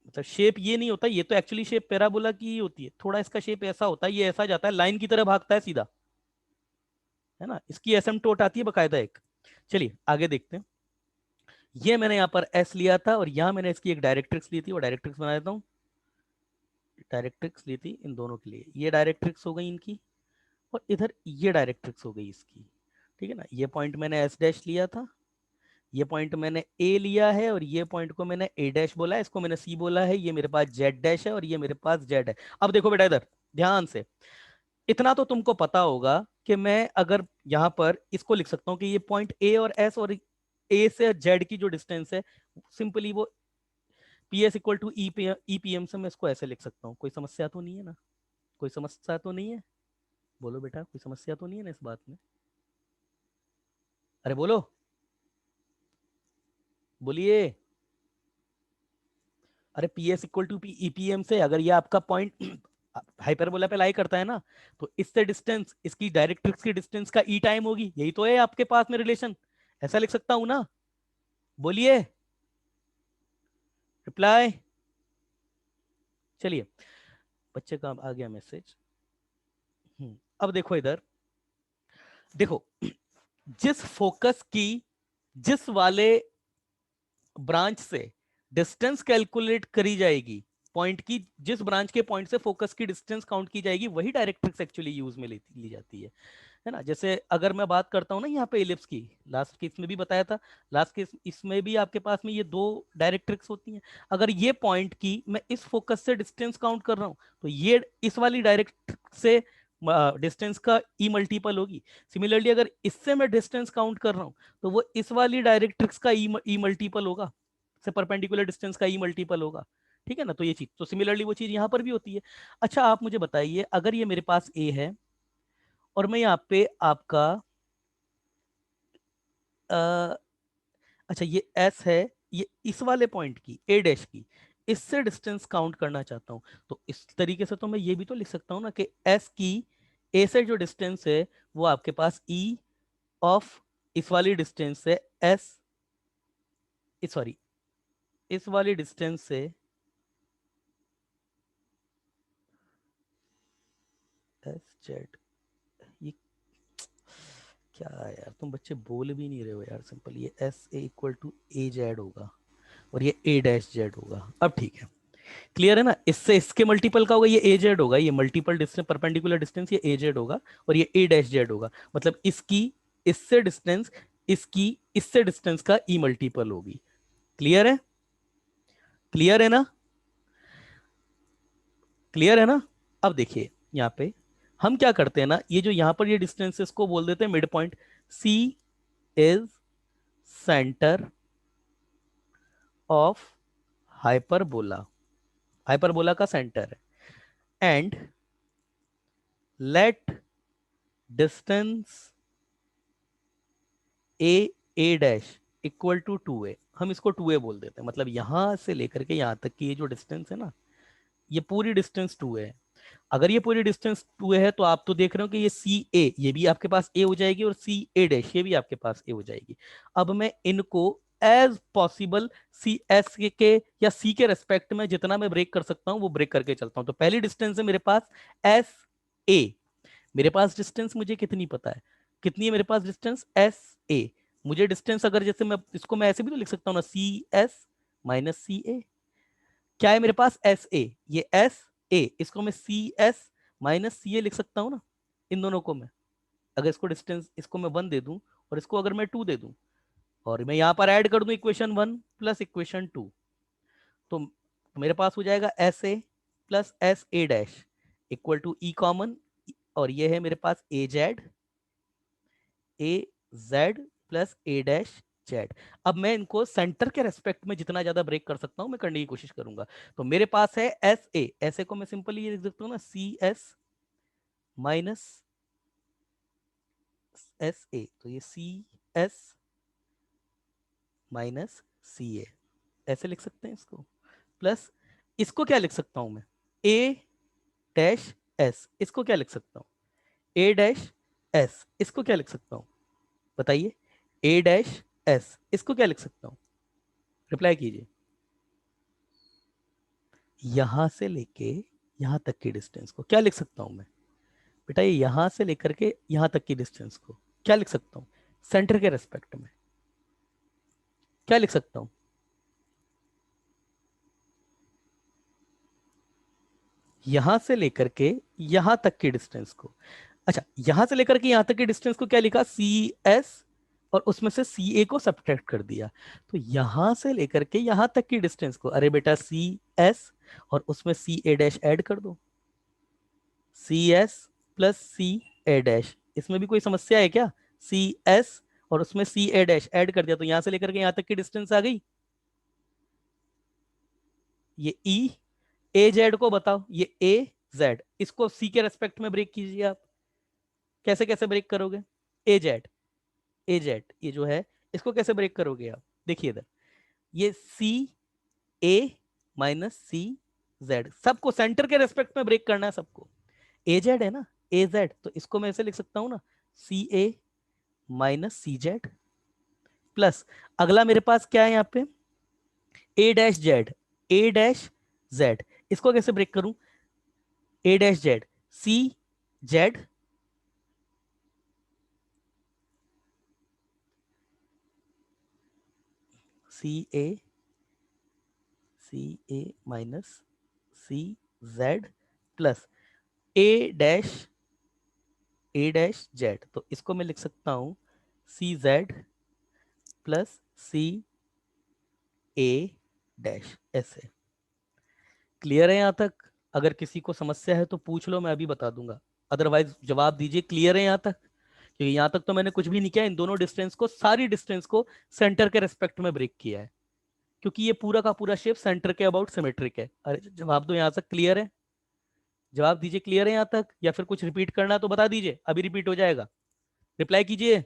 [SPEAKER 1] मतलब शेप ये नहीं होता, ये तो एक्चुअली शेप पैराबोला की ही होती है। थोड़ा इसका शेप ऐसा होता है, ये ऐसा जाता है, लाइन की तरह भागता है सीधा, है ना? इसकी एसिम्पटोट आती है बकायदा एक। चलिए आगे देखते हैं। ये मैंने यहाँ पर एस लिया था और यहाँ मैंने इसकी एक डायरेक्ट्रिक्स ली थी, और डायरेक्ट्रिक्स बना देता हूँ। डायरेक्ट्रिक्स ली थी इन दोनों के लिए, ये डायरेक्ट्रिक्स हो गई इनकी, और इधर ये डायरेक्ट्रिक्स हो गई इसकी, ठीक है ना? ये पॉइंट मैंने एस डैश लिया था, ये पॉइंट मैंने ए लिया है, और ये पॉइंट को मैंने ए डैश बोला है, इसको मैंने सी बोला है। ये मेरे पास जेड डैश है और ये मेरे पास जेड है। अब देखो बेटा इधर ध्यान से, इतना तो तुमको पता होगा कि मैं अगर यहाँ पर इसको लिख सकता हूँ कि ये पॉइंट ए और एस और ए से जेड की जो डिस्टेंस है, सिंपली वो P S equal to E P M से मैं इसको ऐसे लिख सकता हूँ। कोई समस्या तो नहीं है ना? कोई समस्या तो नहीं है? बोलो बेटा, कोई समस्या तो नहीं है ना इस बात में? अरे बोलो, बोलिए। अरे P S equal to EPM से अगर ये आपका पॉइंट हाइपरबोला पे लाई करता है ना, तो इससे डिस्टेंस, इसकी डायरेक्ट्रिक्स की डिस्टेंस का ई टाइम होगी। यही तो है आपके पास में रिलेशन, ऐसा लिख सकता हूं ना? बोलिए, रिप्लाई। चलिए, बच्चे का आ गया मैसेज। अब देखो इधर, देखो जिस फोकस की, जिस वाले ब्रांच से डिस्टेंस कैलकुलेट करी जाएगी, पॉइंट की जिस ब्रांच के पॉइंट से फोकस की डिस्टेंस काउंट की जाएगी, वही डायरेक्ट्रिक्स एक्चुअली यूज में ली जाती है। है ना। जैसे अगर मैं बात करता हूँ ना यहाँ पे इलिप्स की, लास्ट केस में भी बताया था, लास्ट केस इसमें भी आपके पास में ये दो डायरेक्ट्रिक्स होती हैं। अगर ये पॉइंट की मैं इस फोकस से डिस्टेंस काउंट कर रहा हूँ तो ये इस वाली डायरेक्ट से डिस्टेंस का ई मल्टीपल होगी। सिमिलरली अगर इससे मैं डिस्टेंस काउंट कर रहा हूँ तो वो इस वाली डायरेक्ट्रिक्स का ई मल्टीपल होगा, से परपेंडिकुलर डिस्टेंस का ई मल्टीपल होगा। ठीक है ना। तो ये चीज, तो सिमिलरली वो चीज यहाँ पर भी होती है। अच्छा आप मुझे बताइए, अगर ये मेरे पास ए है और मैं यहाँ पे आपका अ, अच्छा ये एस है, ये इस वाले पॉइंट की ए डैश की इससे डिस्टेंस काउंट करना चाहता हूँ, तो इस तरीके से तो मैं ये भी तो लिख सकता हूँ ना कि एस की ए से जो डिस्टेंस है वो आपके पास ई ऑफ इस वाली डिस्टेंस से एस, सॉरी इस वाली डिस्टेंस से एस जेड, ये क्या है यार, तुम बच्चे बोल भी नहीं रहे हो यार सिंपल, ये S A equal to A Z होगा और ये ए डैश जेड होगा। अब ठीक है, क्लियर है ना। इससे इसके मल्टीपल का होगा, ये ए जेड होगा, ये मल्टीपल डिस्टेंस परपेंडिकुलर डिस्टेंस ये ए जेड होगा और ये ए डैश जेड होगा, मतलब इसकी इससे डिस्टेंस इसकी इससे डिस्टेंस का ई मल्टीपल होगी। क्लियर है, क्लियर है ना, क्लियर है ना। अब देखिए यहाँ पे हम क्या करते हैं ना, ये जो यहाँ पर ये डिस्टेंसेस को बोल देते हैं mid point. C is centre of hyperbola, hyperbola का सेंटर है, and let distance A dash equal to 2a, हम इसको 2a बोल देते हैं। मतलब यहां से लेकर के यहां तक की ये जो डिस्टेंस है ना, ये पूरी डिस्टेंस 2a है। अगर ये पूरी डिस्टेंस 2a है तो आप तो देख रहे हो कि ये सी ए, ये भी आपके पास ए हो जाएगी और सी ए डैश ये भी आपके पास ए हो जाएगी। अब मैं इनको एज पॉसिबल सी एस के या सी के रेस्पेक्ट में जितना मैं ब्रेक कर सकता हूं वो ब्रेक करके चलता हूं। तो पहली डिस्टेंस है मेरे पास एस ए, मेरे पास डिस्टेंस मुझे कितनी पता है, कितनी है मेरे पास डिस्टेंस एस ए। मुझे डिस्टेंस अगर जैसे मैं इसको मैं ऐसे भी तो लिख सकता हूँ ना, सी एस माइनस सी ए। क्या है मेरे पास एस ए, ये एस ए, इसको मैं सी एस माइनस सी ए लिख सकता हूँ ना। इन दोनों को मैं अगर इसको डिस्टेंस इसको मैं 1 दे दूं और इसको अगर मैं 2 दे दूं और मैं यहाँ पर ऐड कर दूं इक्वेशन 1 प्लस इक्वेशन 2, तो मेरे पास हो जाएगा S A plus S A dash equal to E common, और ये है मेरे पास A Z plus A dash Z. अब मैं इनको सेंटर के रेस्पेक्ट में जितना ज्यादा ब्रेक कर सकता हूं मैं करने की कोशिश करूंगा। तो मेरे पास है एस ए, ऐसे को मैं सिंपली ये लिख सकता हूँ ना, C S minus S A, तो ये सी एस माइनस सी ए ऐसे लिख सकते हैं इसको। प्लस इसको क्या लिख सकता हूं मैं, ए डैश एस, इसको क्या लिख सकता हूं ए डैश एस, इसको क्या लिख सकता हूं बताइए, ए डैश एस, इसको क्या लिख सकता हूं, रिप्लाई कीजिए। यहां से लेके यहां तक की डिस्टेंस को क्या लिख सकता हूं मैं बेटा, ये यहां से लेकर के यहां तक की डिस्टेंस को क्या लिख सकता हूं सेंटर के रेस्पेक्ट में, क्या लिख सकता हूं, यहां से लेकर के यहां तक की डिस्टेंस को। अच्छा यहां से लेकर के यहां तक की डिस्टेंस को क्या लिखा, सी एस, और उसमें से सी ए को सब्ट्रैक्ट कर दिया। तो यहां से लेकर के यहां तक की डिस्टेंस को, अरे बेटा सी एस और उसमें सी ए डैश ऐड कर दो, C S plus C A dash, इसमें भी कोई समस्या है क्या, सी एस और उसमें सी ए डैश ऐड कर दिया तो यहां से लेकर के यहां तक की डिस्टेंस आ गई। ये ई ए जेड को बताओ, ये ए जेड, इसको सी के रेस्पेक्ट में ब्रेक कीजिए आप, कैसे कैसे ब्रेक करोगे, ए जेड, ए जेड ये जो है इसको कैसे ब्रेक करोगे आप, देखिए इधर ये सी ए माइनस सी जेड, सबको सेंटर के रेस्पेक्ट में ब्रेक करना है सबको। ए जेड है ना, ए जेड, तो इसको मैं ऐसे लिख सकता हूं ना, C A minus C Z plus अगला मेरे पास क्या है यहाँ पे, A dash Z, A dash Z, इसको कैसे ब्रेक करूं, A dash Z C Z C A minus C Z plus A dash A dash Z, तो इसको मैं लिख सकता हूँ C Z plus C A dash, ऐसे। क्लियर है यहाँ तक? अगर किसी को समस्या है तो पूछ लो, मैं अभी बता दूंगा, अदरवाइज जवाब दीजिए। क्लियर है यहाँ तक? क्योंकि यहाँ तक तो मैंने कुछ भी नहीं किया, इन दोनों डिस्टेंस को, सारी डिस्टेंस को सेंटर के रेस्पेक्ट में ब्रेक किया है, क्योंकि ये पूरा का पूरा शेप सेंटर के अबाउट सिमेट्रिक है। अरे जवाब दो, यहाँ तक क्लियर है? जवाब दीजिए, क्लियर है यहाँ तक? या फिर कुछ रिपीट करना है तो बता दीजिए, अभी रिपीट हो जाएगा। रिप्लाई कीजिए,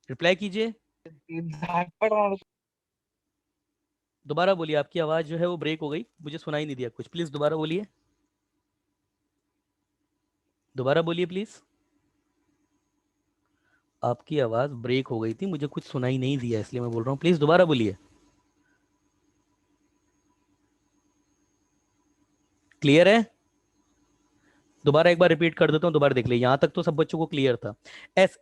[SPEAKER 1] रिप्लाई कीजिए। दोबारा बोलिए, आपकी आवाज जो है वो ब्रेक हो गई, मुझे सुनाई नहीं दिया कुछ, प्लीज दोबारा बोलिए, दोबारा बोलिए प्लीज। आपकी आवाज ब्रेक हो गई थी, मुझे कुछ सुनाई नहीं दिया, इसलिए मैं बोल रहा हूँ, प्लीज दोबारा बोलिए। क्लियर है? दोबारा एक बार रिपीट कर देता हूँ, दोबारा देख ले, यहां तक तो सब बच्चों को क्लियर था। एस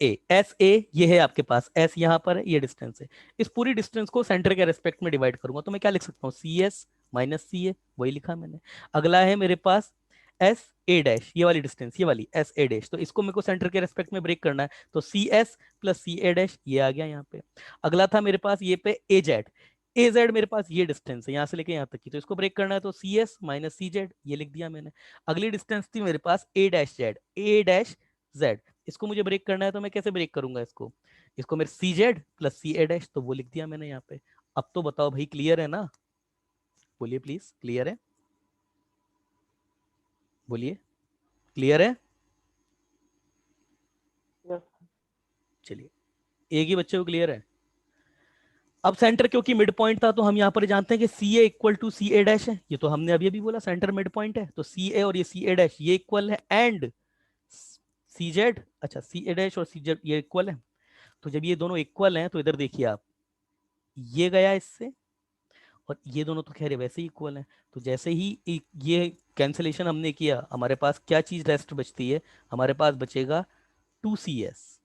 [SPEAKER 1] ए ये है आपके पास, एस यहाँ पर है, ये डिस्टेंस है। इस पूरी डिस्टेंस को सेंटर के रेस्पेक्ट में डिवाइड करूंगा तो मैं क्या लिख सकता हूँ, सी एस माइनस सी ए, वही लिखा मैंने। अगला है मेरे पास एस ए डैश, ये वाली डिस्टेंस, ये वाली एस ए डैश, तो इसको मेरे को सेंटर के रेस्पेक्ट में ब्रेक करना है, तो C S plus C A dash, ये आ गया यहाँ पे। अगला था मेरे पास ये पे ए जेड, ए जेड मेरे पास ये डिस्टेंस है यहाँ से लेके यहाँ तक की, तो इसको ब्रेक करना है, तो सी एस माइनस सी जेड, ये लिख दिया मैंने। अगली डिस्टेंस थी मेरे पास ए dash Z, A dash Z, इसको मुझे ब्रेक करना है, तो मैं कैसे ब्रेक करूंगा इसको, इसको मेरे सी Z plus C A dash, तो वो लिख दिया मैंने यहाँ पे। अब तो बताओ भाई, क्लियर है ना? बोलिए प्लीज, क्लियर है? बोलिए, क्लियर है? चलिए, एक ही बच्चे को क्लियर है। अब सेंटर क्योंकि मिड पॉइंट था, तो हम यहाँ पर जानते हैं कि C A equal to C A dash है, ये तो हमने अभी अभी बोला, सेंटर मिड पॉइंट है, तो सी ए और ये सी ए डैश ये इक्वल है, एंड सी जेड, अच्छा सी ए डैश और सी जेड ये इक्वल है। तो जब ये दोनों इक्वल हैं तो इधर देखिए आप, ये गया इससे, और ये दोनों तो खैर वैसे ही इक्वल हैं, तो जैसे ही ये कैंसिलेशन हमने किया, हमारे पास क्या चीज रेस्ट बचती है, हमारे पास बचेगा two C S,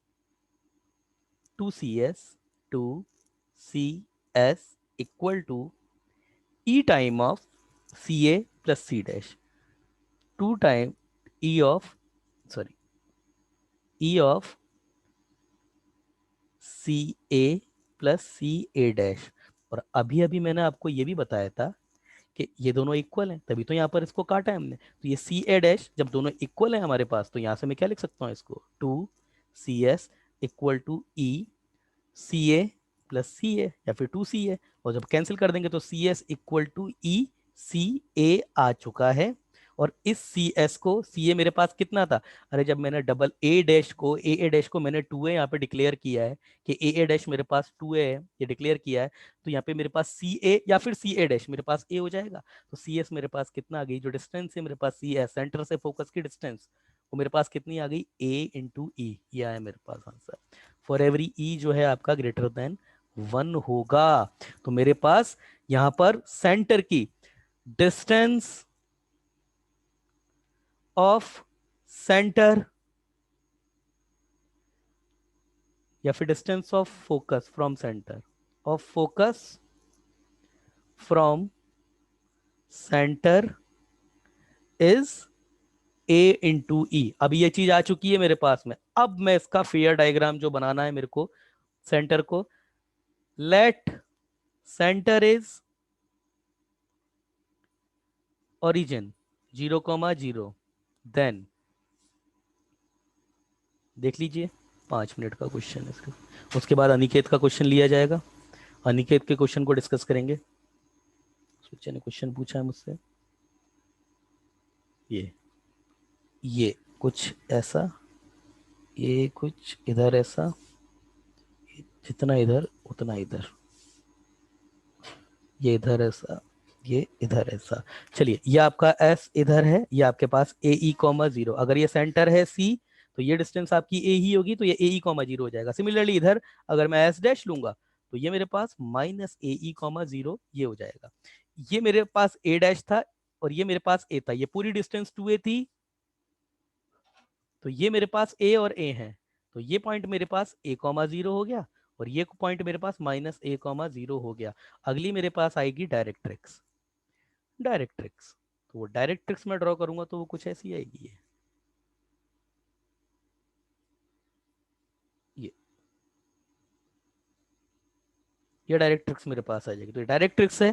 [SPEAKER 1] two C S, two C S equal to E time of C A plus C dash, two time E of, sorry, E of C A plus C A dash. और अभी अभी मैंने आपको ये भी बताया था कि ये दोनों इक्वल हैं, तभी तो यहाँ पर इसको काटा है हमने, तो ये सी ए डैश जब दोनों इक्वल है हमारे पास, तो यहाँ से मैं क्या लिख सकता हूँ इसको, two C S equal to E C A plus C A, या फिर टू सी ए, और जब कैंसिल कर देंगे तो सी S equal to E C ए आ चुका है। और इस सी एस को, सी ए मेरे पास कितना था, अरे जब मैंने डबल ए डैश को मैंने टू ए यहाँ पे डिक्लेयर किया है कि ए डैश मेरे पास टू ए है, ये डिक्लेयर किया है, तो यहाँ पे मेरे पास सी ए या फिर सी ए डैश मेरे पास ए हो जाएगा। तो सी एस मेरे पास कितना आ गई, जो डिस्टेंस है मेरे पास सी एस, सेंटर से फोकस की डिस्टेंस, वो मेरे पास कितनी आ गई, ए इंटू ई, ये आया मेरे पास आंसर। फॉर एवरी ई जो है आपका ग्रेटर देन 1 होगा, तो मेरे पास यहां पर सेंटर की डिस्टेंस ऑफ सेंटर, या फिर distance of focus from centre, of focus from centre is A into E. अब ये चीज आ चुकी है मेरे पास में, अब मैं इसका फेयर डायग्राम जो बनाना है मेरे को, सेंटर को, let centre is origin 0,0, then देख लीजिए, 5 मिनट का क्वेश्चन है सिर्फ, उसके बाद अनिकेत का क्वेश्चन लिया जाएगा, अनिकेत के क्वेश्चन को डिस्कस करेंगे। उस बच्चे ने क्वेश्चन पूछा है मुझसे, ये कुछ ऐसा, ये कुछ इधर ऐसा, जितना इधर उतना इधर, ये इधर ऐसा, ये इधर ऐसा। चलिए, ये आपका एस इधर है, ये आपके पास ए ई कॉमा जीरो, अगर ये सेंटर है सी, तो ये डिस्टेंस आपकी ए ही होगी, तो ये ए ई कॉमा जीरो हो जाएगा। सिमिलरली इधर अगर मैं एस डैश लूंगा, तो ये मेरे पास माइनस ए ई कॉमा जीरो ये हो जाएगा। ये मेरे पास ए डैश था और ये मेरे पास ए था, ये पूरी डिस्टेंस टू ए थी, तो ये मेरे पास ए और ए है, तो ये पॉइंट मेरे पास ए कॉमा जीरो हो गया, और ये पॉइंट मेरे पास -a,0 हो गया। अगली मेरे पास आएगी डायरेक्ट्रिक्स। डायरेक्ट्रिक्स तो वो डायरेक्ट्रिक्स में ड्रॉ करूंगा तो वो कुछ ऐसी आएगी ये ये डायरेक्ट्रिक्स मेरे पास आ जाएगी। तो ये डायरेक्ट्रिक्स है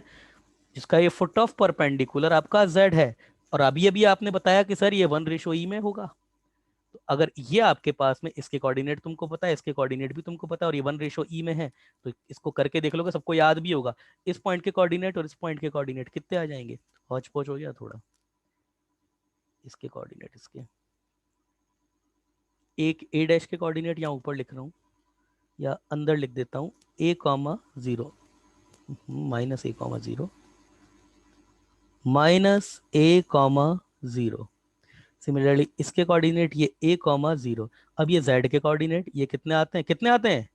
[SPEAKER 1] जिसका ये फुट ऑफ परपेंडिकुलर आपका z है। और अभी अभी आपने बताया कि सर ये 1:e में होगा। तो अगर ये आपके पास में इसके कोऑर्डिनेट तुमको पता है, इसके कोऑर्डिनेट भी तुमको पता है, और ये 1:e में है, तो इसको करके देख लोगे, सबको याद भी होगा। इस पॉइंट के कोऑर्डिनेट और इस पॉइंट के कोऑर्डिनेट कितने आ जाएंगे? हौच पौच हो गया थोड़ा। इसके कोऑर्डिनेट, इसके एक a डैश के कोऑर्डिनेट यहाँ ऊपर लिख रहा हूँ या अंदर लिख देता हूँ, a,0 -a,0 -a,0। सिमिलरली इसके कोऑर्डिनेट ये a,0। अब ये z के कोऑर्डिनेट ये कितने आते हैं, कितने आते हैं?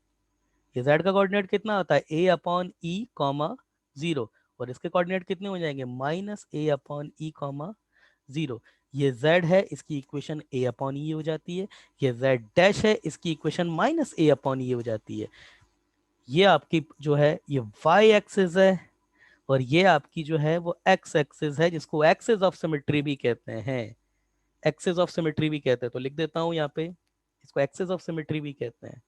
[SPEAKER 1] ये z का कोऑर्डिनेट कितना आता है? a/e,0। और इसके कोऑर्डिनेट कितने हो जाएंगे? -a/e,0। ये z है, इसकी इक्वेशन a/e हो जाती है। ये z डैश है, इसकी इक्वेशन -a/e हो जाती है। ये आपकी जो है ये y एक्सिस है, और ये आपकी जो है वो x एक्सिस है, जिसको एक्सिस ऑफ सिमेट्री भी कहते हैं। एक्सिस ऑफ सिमेट्री भी कहते हैं। तो लिख देता हूं यहाँ पे, इसको एक्सिस ऑफ सिमेट्री भी कहते हैं।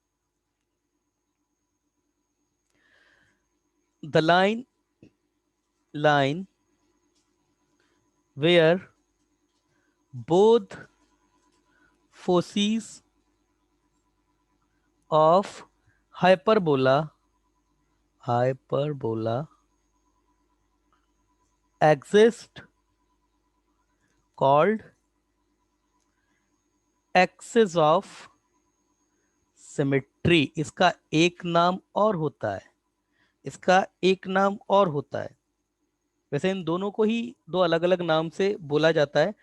[SPEAKER 1] The line where both foci of hyperbola exist, called axis of symmetry। इसका एक नाम और होता है, इसका एक नाम और होता है। वैसे इन दोनों को ही दो अलग अलग नाम से बोला जाता है,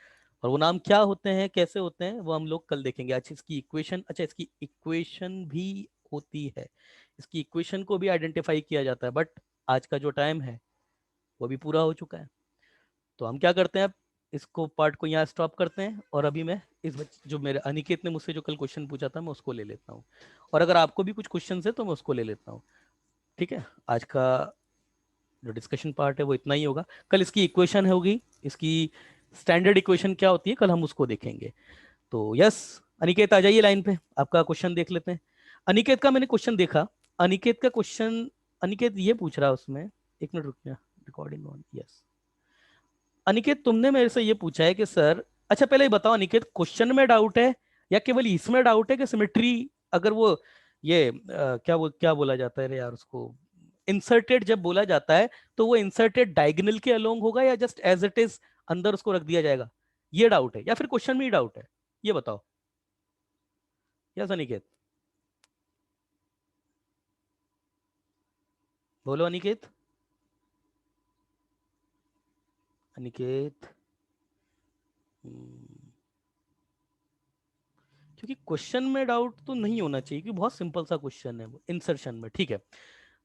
[SPEAKER 1] और वो नाम क्या होते हैं, कैसे होते हैं, वो हम लोग कल देखेंगे। अच्छा इसकी इक्वेशन, अच्छा इसकी इक्वेशन भी होती है, इसकी इक्वेशन को भी आइडेंटिफाई किया जाता है। बट आज का जो टाइम है वो भी पूरा हो चुका है। तो हम क्या करते हैं, अब इसको पार्ट को यहाँ स्टॉप करते हैं, और अभी मैं जो मेरे अनिकेत ने मुझसे जो कल क्वेश्चन पूछा था मैं उसको ले लेता हूँ, और अगर आपको भी कुछ क्वेश्चन है तो मैं उसको ले लेता हूँ। ठीक है, आज का जो डिस्कशन पार्ट है वो इतना ही होगा। कल इसकी इक्वेशन होगी, इसकी स्टैंडर्ड इक्वेशन क्या होती है कल हम उसको देखेंगे। तो यस, अनिकेत आ जाइए लाइन पे, आपका क्वेश्चन देख लेते हैं। अनिकेत का मैंने क्वेश्चन देखा। अनिकेत का क्वेश्चन, अनिकेत ये पूछ रहा है उसमें, एक मिनट रुकना, रिकॉर्डिंग ऑन, यस। अनिकेत तुमने मेरे से ये पूछा है कि सर, अच्छा पहले ये बताओ अनिकेत, क्वेश्चन में डाउट है या केवल इसमें डाउट है कि सिमेट्री, अगर वो ये क्या बोला जाता है रे यार उसको, इंसर्टेड जब बोला जाता है तो वो इंसर्टेड डायगोनल के अलोंग होगा या जस्ट एज इट इज अंदर उसको रख दिया जाएगा? ये डाउट है या फिर क्वेश्चन में ही डाउट है? ये बताओ। यस अनिकेत, बोलो अनिकेत। अनिकेत, क्योंकि क्वेश्चन में डाउट तो नहीं होना चाहिए, क्योंकि बहुत सिंपल सा क्वेश्चन है वो इंसर्शन में। ठीक है,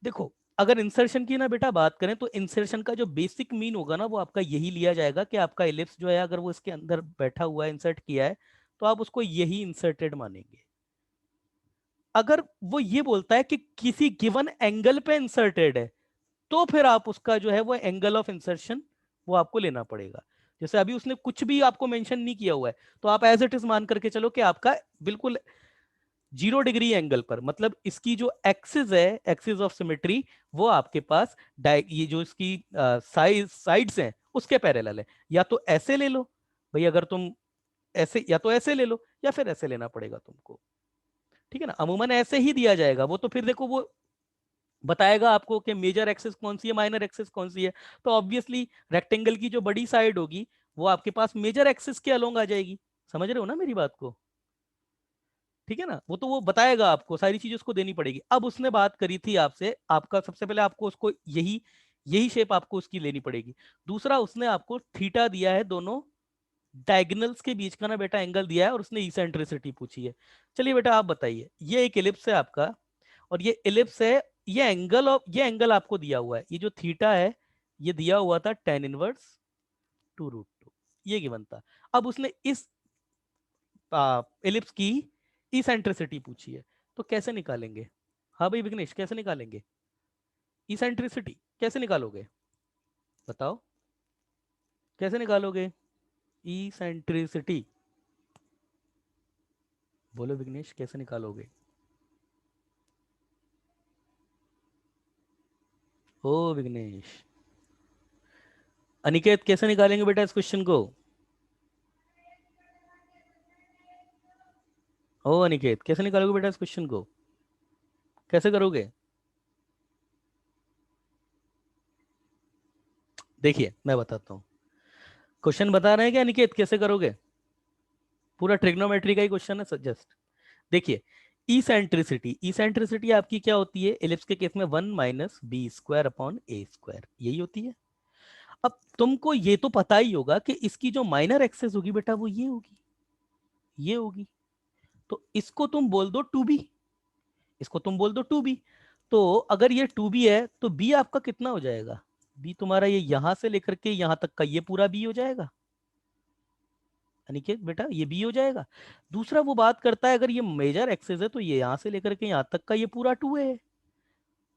[SPEAKER 1] देखो, अगर इंसर्शन की ना बेटा बात करें तो इंसर्शन का जो बेसिक मीन होगा ना वो आपका यही लिया जाएगा कि आपका एलिप्स जो है अगर वो इसके अंदर बैठा हुआ है, इंसर्ट किया है, तो आप उसको यही इंसर्टेड मानेंगे। अगर वो ये बोलता है कि किसी गिवन एंगल पे इंसर्टेड है, तो फिर आप उसका जो है वो एंगल ऑफ इंसर्शन वो आपको लेना पड़ेगा। जैसे अभी उसने कुछ भी आपको मेंशन नहीं किया हुआ है, तो आप एज इट इज मान करके चलो कि आपका बिल्कुल 0 डिग्री एंगल पर, मतलब इसकी जो एक्सिस है, एक्सिस ऑफ सिमेट्री, वो आपके पास ये जो इसकी साइड्स हैं उसके पैरेलल है। या तो ऐसे ले लो भाई, अगर तुम ऐसे, या तो ऐसे ले लो, या फिर ऐसे लेना पड़ेगा तुमको। ठीक है ना, अमूमन ऐसे ही दिया जाएगा वो, तो फिर देखो वो बताएगा आपको कि मेजर एक्सिस कौन सी है, माइनर एक्सिस कौन सी है। तो ऑब्वियसली रेक्टेंगल की जो बड़ी साइड होगी वो आपके पास मेजर एक्सिस के अलोंग आ जाएगी। समझ रहे हो ना मेरी बात को? ठीक है ना, वो तो वो बताएगा आपको, सारी चीजें उसको देनी पड़ेगी। अब उसने बात करी थी आपसे, आपका सबसे पहले आपको उसको यही यही शेप आपको उसकी लेनी पड़ेगी। दूसरा, उसने आपको थीटा दिया है, दोनों डायगोनल्स के बीच का ना बेटा एंगल दिया है, और उसने इसेंट्रिसिटी पूछी है। चलिए बेटा आप बताइए, ये एक एलिप्स है आपका, और ये एलिप्स है, ये एंगल आपको दिया हुआ है, ये जो थीटा है ये दिया हुआ था tan−1/√2, ये गिवन था। अब उसने इस एलिप्स की इसेंट्रिसिटी पूछी है, तो कैसे निकालेंगे? हाँ भाई विघ्नेश, कैसे निकालेंगे? इसेंट्रिसिटी कैसे निकालोगे? बताओ, कैसे निकालोगे इसेंट्रिसिटी? बोलो विघ्नेश, कैसे निकालोगे? ओ विघ्नेश। अनिकेत, कैसे निकालेंगे बेटा इस क्वेश्चन को? ओ अनिकेत, कैसे निकालोगे बेटा इस क्वेश्चन को? कैसे करोगे? देखिए मैं बताता हूँ। क्वेश्चन बता रहे हैं कि अनिकेत कैसे करोगे? पूरा ट्रिग्नोमेट्री का ही क्वेश्चन है जस्ट। देखिए, इसेंट्रिसिटी, इसेंट्रिसिटी आपकी क्या होती है एलिप्स के केस में? 1 - b² अपॉन a², यही होती है। अब तुमको ये तो पता ही होगा कि इसकी जो माइनर एक्सेस होगी बेटा वो ये होगी, ये होगी। तो इसको तुम बोल दो 2b, इसको तुम बोल दो 2b। तो अगर ये 2b है तो b आपका कितना हो जाएगा? b तुम्हारा ये यहां से लेकर के यहां तक का ये पूरा b हो जाएगा अनिकेत बेटा, ये b हो जाएगा। दूसरा वो बात करता है अगर ये मेजर एक्सेस है तो ये यहां से लेकर के यहां तक का ये पूरा 2 है।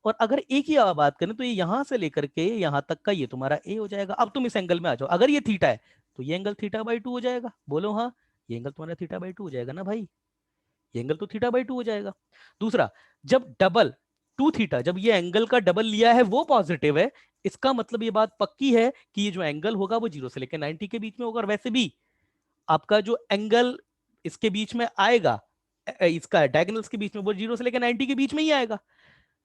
[SPEAKER 1] और अगर ए की बात करें तो ये यहां से लेकर के यहां तक का ये तुम्हारा ए हो जाएगा। अब तुम इस एंगल में आ जाओ, अगर ये थीटा है तो ये एंगल θ/2 हो जाएगा। बोलो हाँ, ये एंगल तुम्हारा θ/2 हो जाएगा ना भाई, ये एंगल तो θ/2 हो जाएगा। दूसरा, जब डबल 2θ, जब ये एंगल का डबल लिया है वो पॉजिटिव है, इसका मतलब ये बात पक्की है कि ये जो एंगल होगा वो 0 से लेकर 90 के बीच में होगा। और वैसे भी आपका जो एंगल इसके बीच में आएगा, इसका डायगोनल्स के बीच में, वो 0 से लेकर 90 के बीच में ही आएगा,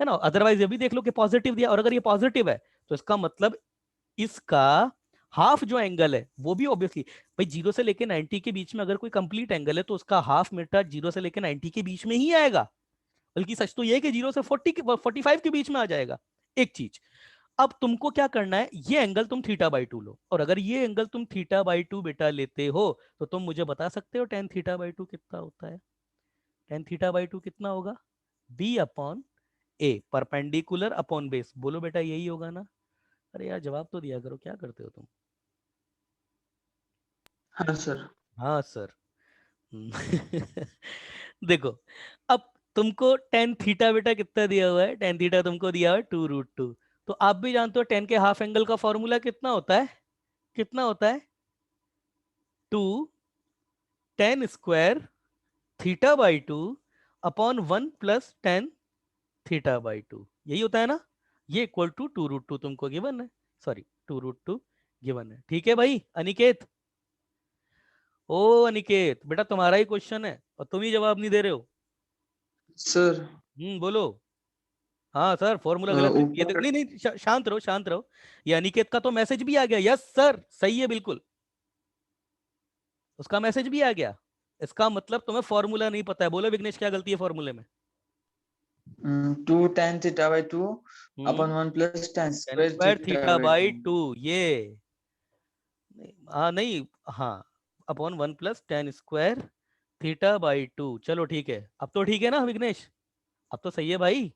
[SPEAKER 1] है ना। अदरवाइज ये भी देख लो कि पॉजिटिव दिया, और अगर ये पॉजिटिव है तो इसका मतलब इसका हाफ जो एंगल है वो भी ऑब्वियसली भाई 0 से लेके 90 के बीच में, अगर कोई कंप्लीट एंगल है तो उसका हाफ मीटर 0 से लेके 90 के बीच में ही आएगा। बल्कि सच तो ये है कि 0 से 45 के बीच में आ जाएगा। एक चीज, अब तुमको क्या करना है, ये एंगल तुम θ/2 लो, और अगर ये एंगल तुम θ/2 बेटा लेते हो तो तुम मुझे बता सकते हो tan θ/2 कितना होता है? tan θ/2 कितना होगा? b/a, perpendicular upon base. बोलो बेटा यही होगा ना? अरे यार जवाब तो दिया करो, क्या करते हो तुम?
[SPEAKER 2] हाँ सर।
[SPEAKER 1] हाँ सर। देखो, अब तुमको tan थीटा बेटा कितना दिया हुआ है? tan थीटा तुमको दिया हुआ है 2√2। तो आप भी जानते हो tan के हाफ एंगल का फॉर्मूला कितना होता है? कितना होता है? 2 tan² θ/2 अपॉन 1 + tan θ/2, यही होता है ना। ये इक्वल टू 2√2 तुमको गिवन है, सॉरी 2√2 गिवन है। ठीक है भाई अनिकेत? ओ अनिकेत बेटा, तुम्हारा ही क्वेश्चन है और तुम ही जवाब नहीं दे रहे हो।
[SPEAKER 2] सर
[SPEAKER 1] बोलो। हाँ सर, फॉर्मूला गलत है ये
[SPEAKER 2] ऊपर।
[SPEAKER 1] नहीं नहीं, शांत रहो शांत रहो। ये अनिकेत का तो मैसेज भी आ गया, यस सर सही है बिल्कुल, उसका मैसेज भी आ गया। इसका मतलब तुम्हें फॉर्मूला नहीं पता है। बोलो विघ्नेश, क्या गलती है फॉर्मूले में?
[SPEAKER 2] 2 tan θ/2
[SPEAKER 1] हम्म
[SPEAKER 2] अपॉन 1 + tan²
[SPEAKER 1] tan²θ/2,
[SPEAKER 2] θ/2।
[SPEAKER 1] ये नहीं, हाँ नहीं, हाँ, अपॉन 1 + tan² θ/2। चलो ठीक है, अब तो ठीक है ना विघ्नेश? अब तो सही है भाई।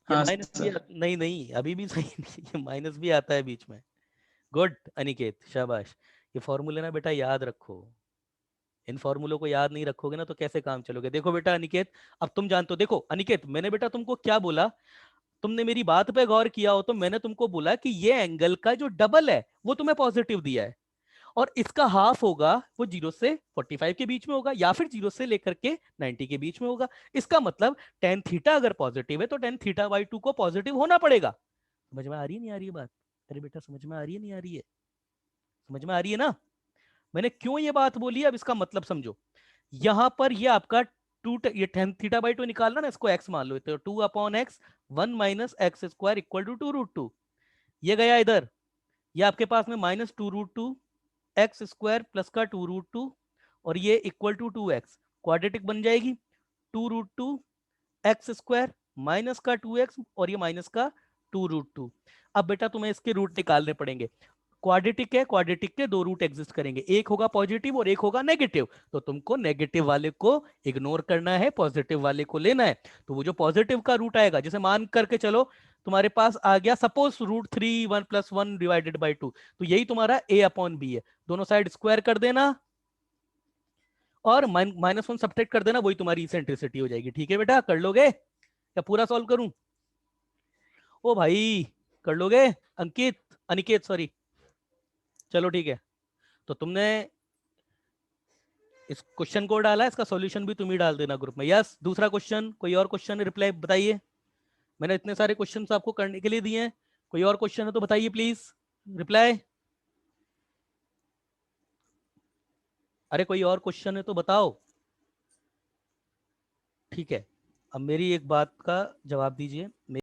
[SPEAKER 1] ये
[SPEAKER 2] हाँ
[SPEAKER 1] माइनस भी
[SPEAKER 2] सर।
[SPEAKER 1] नहीं नहीं, अभी भी सही नहीं, ये माइनस भी आता है बीच में। गुड अनिकेत, शाबाश। ये फॉर्मूले ना बेटा याद रखो, इन फॉर्मूलों को याद नहीं रखोगे ना तो कैसे काम चलोगे? देखो बेटा अनिकेत, अब तुम जानते हो, देखो अनिकेत मैंने बेटा तुमको क्या बोला, तुमने मेरी बात पे गौर किया हो तो मैंने तुमको बोला कि ये एंगल का जो डबल है वो तुम्हें पॉजिटिव दिया है, और इसका हाफ होगा वो 0 से 45 के बीच में होगा, या फिर 0 से लेकर के 90 के बीच में होगा। इसका मतलब tan थीटा अगर पॉजिटिव है तो tan θ/2 को पॉजिटिव होना पड़ेगा। समझ में आ रही है नहीं आ रही है बात? अरे बेटा समझ में आ रही है नहीं आ रही है? समझ में आ रही है ना? मैंने क्यों ये बात बोली, अब इसका मतलब समझो। यहां पर ये आपका ये tan θ/2 निकालना ना, इसको x मान लो, तो 2/x 1 - x² = 2√2, ये गया इधर। ये आपके पास में -2√2 x² प्लस का 2√2, और ये इक्वल टू 2x, क्वाड्रेटिक बन जाएगी। 2√2 x² माइनस का 2x और ये माइनस का 2√2। अब बेटा तुम्हें इसके रूट निकालने पड़ेंगे। क्वाड्रेटिक है, क्वाड्रेटिक के दो रूट एग्जिस्ट करेंगे, एक होगा पॉजिटिव और एक होगा नेगेटिव। तो तुमको नेगेटिव वाले को इग्नोर करना है, पॉजिटिव वाले को लेना है। तो वो जो पॉजिटिव का रूट आएगा, जैसे मान करके चलो तुम्हारे पास आ गया सपोज √3 1 + 1 / 2, तो यही तुम्हारा a/b है। दोनों साइड स्क्वायर कर देना, और -1 सब्ट्रैक्ट कर देना, वही तुम्हारी इसेंट्रिसिटी हो जाएगी। ठीक है बेटा, कर लोगे या पूरा सॉल्व करूं? ओ भाई कर लोगे? अंकित, अनिकेत सॉरी। चलो ठीक है, तो तुमने इस क्वेश्चन को डाला, इसका सॉल्यूशन भी तुम ही डाल देना ग्रुप में। यस, दूसरा क्वेश्चन, कोई और क्वेश्चन रिप्लाई बताइए। मैंने इतने सारे क्वेश्चंस आपको करने के लिए दिए हैं, कोई और क्वेश्चन है तो बताइए प्लीज, रिप्लाई। अरे कोई और क्वेश्चन है तो बताओ। ठीक है, अब मेरी एक बात का जवाब दीजिए।